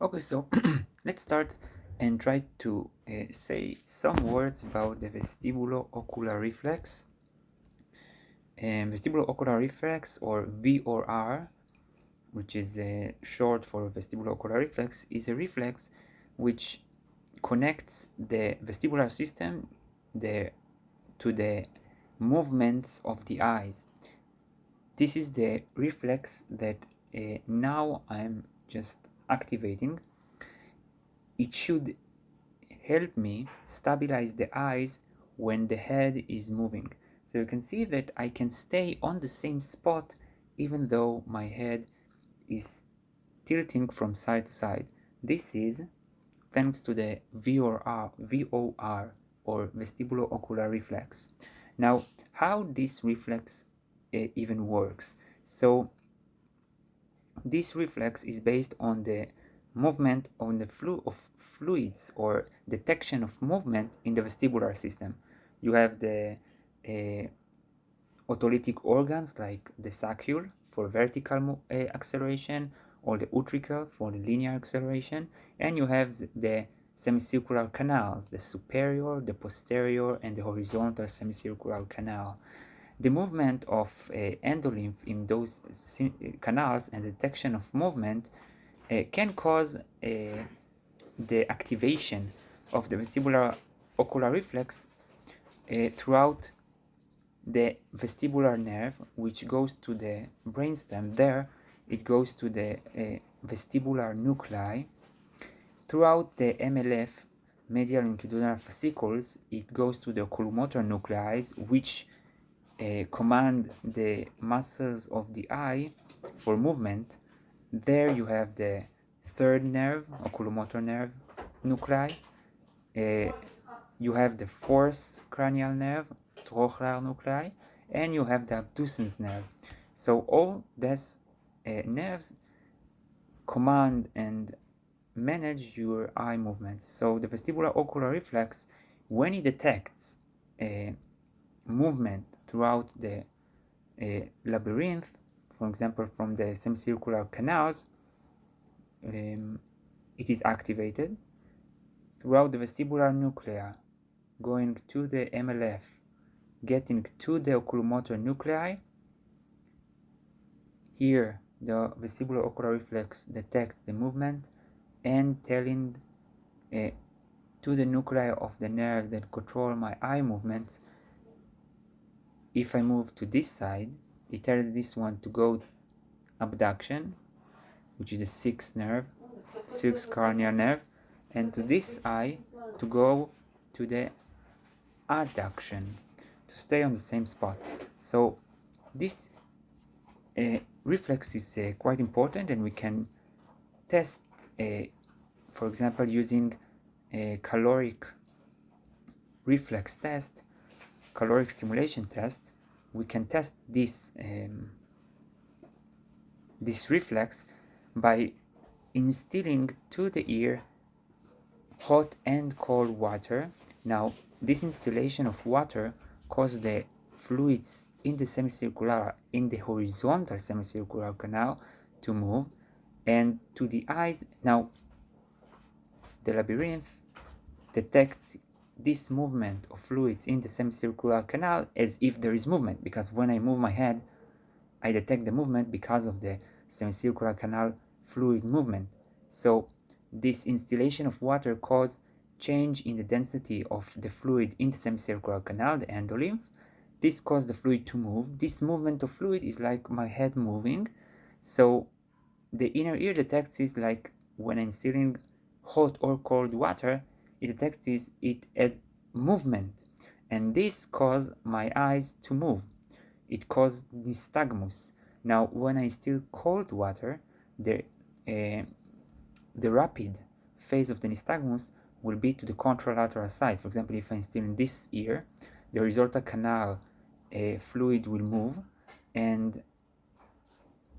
Okay, so let's start and try to say some words about the vestibulo-ocular reflex. Vestibulo-ocular reflex, or VOR, which is short for vestibulo-ocular reflex, is a reflex which connects the vestibular system to the movements of the eyes. This is the reflex that now I'm just activating. It should help me stabilize the eyes when the head is moving. So you can see that I can stay on the same spot even though my head is tilting from side to side. This is thanks to the VOR, or vestibulo-ocular reflex. Now, how this reflex even works? So this reflex is based on the movement on the flow of fluids, or detection of movement in the vestibular system. You have the otolytic organs like the saccule for vertical acceleration, or the utricle for the linear acceleration, and you have the semicircular canals, the superior, the posterior, and the horizontal semicircular canal. The movement of endolymph in those canals and detection of movement can cause the activation of the vestibular ocular reflex throughout the vestibular nerve, which goes to the brainstem. There it goes to the vestibular nuclei. Throughout the MLF, medial longitudinal fascicles, it goes to the oculomotor nuclei, which command the muscles of the eye for movement. There you have the third nerve, oculomotor nerve nuclei. You have the fourth cranial nerve, trochlear nuclei, and you have the abducens nerve. So all these nerves command and manage your eye movements. So the vestibular ocular reflex, when it detects movement throughout the labyrinth, for example from the semicircular canals, it is activated throughout the vestibular nuclei, going to the MLF, getting to the oculomotor nuclei. Here the vestibular ocular reflex detects the movement and telling to the nuclei of the nerve that control my eye movements. If I move to this side, it tells this one to go abduction, which is the sixth nerve, sixth cranial nerve, and to this eye to go to the adduction, to stay on the same spot. So this reflex is quite important, and we can test, for example, using a caloric reflex test, caloric stimulation test. We can test this this reflex by instilling to the ear hot and cold water. Now, this installation of water causes the fluids in the horizontal semicircular canal to move, and to the eyes. Now, the labyrinth detects this movement of fluids in the semicircular canal as if there is movement, because when I move my head, I detect the movement because of the semicircular canal fluid movement. So this installation of water causes change in the density of the fluid in the semicircular canal, the endolymph. This causes the fluid to move. This movement of fluid is like my head moving. So the inner ear detects it like when I'm instilling hot or cold water, it detects it as movement. And this causes my eyes to move. It causes nystagmus. Now, when I instill cold water, the rapid phase of the nystagmus will be to the contralateral side. For example, if I instill in this ear, the horizontal canal fluid will move, and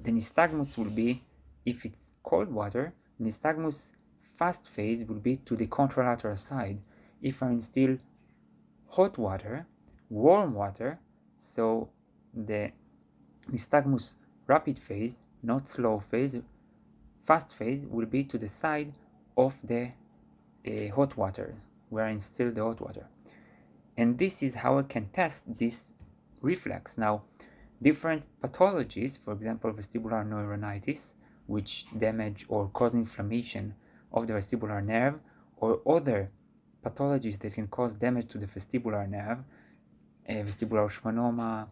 the nystagmus will be, if it's cold water, nystagmus fast phase will be to the contralateral side. If I instill hot water, warm water, so the nystagmus rapid phase, not slow phase, fast phase will be to the side of the hot water, where I instill the hot water. And this is how I can test this reflex. Now, different pathologies, for example, vestibular neuronitis, which damage or cause inflammation of the vestibular nerve, or other pathologies that can cause damage to the vestibular nerve, vestibular schwannoma,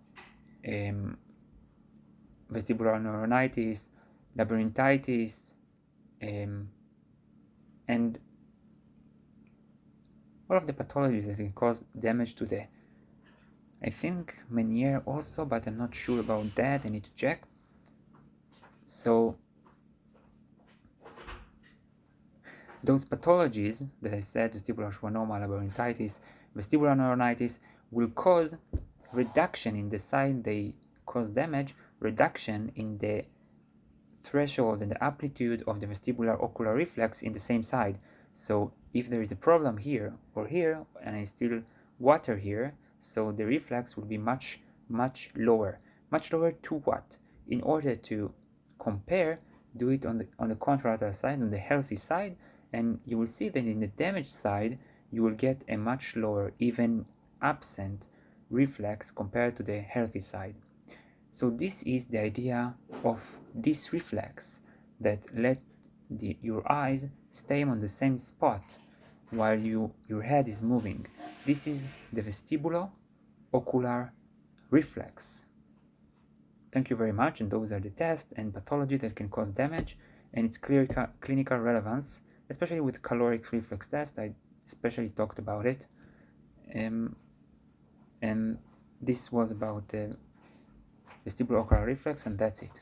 vestibular neuronitis, labyrinthitis, and all of the pathologies that can cause damage to the, I think, Meniere also, but I'm not sure about that. I need to check. So those pathologies that I said, vestibular schwannoma, labyrinthitis, vestibular neuronitis, will cause reduction in the side they cause damage, reduction in the threshold and the amplitude of the vestibular ocular reflex in the same side. So if there is a problem here or here, and I still water here, so the reflex will be much lower. Much lower to what? In order to compare, do it on the contralateral side, on the healthy side, and you will see that in the damaged side, you will get a much lower, even absent reflex compared to the healthy side. So this is the idea of this reflex, that let your eyes stay on the same spot while your head is moving. This is the vestibulo ocular reflex. Thank you very much, and those are the tests and pathology that can cause damage and its clinical relevance, especially with caloric reflex test. I especially talked about it. And this was about the vestibular ocular reflex, and that's it.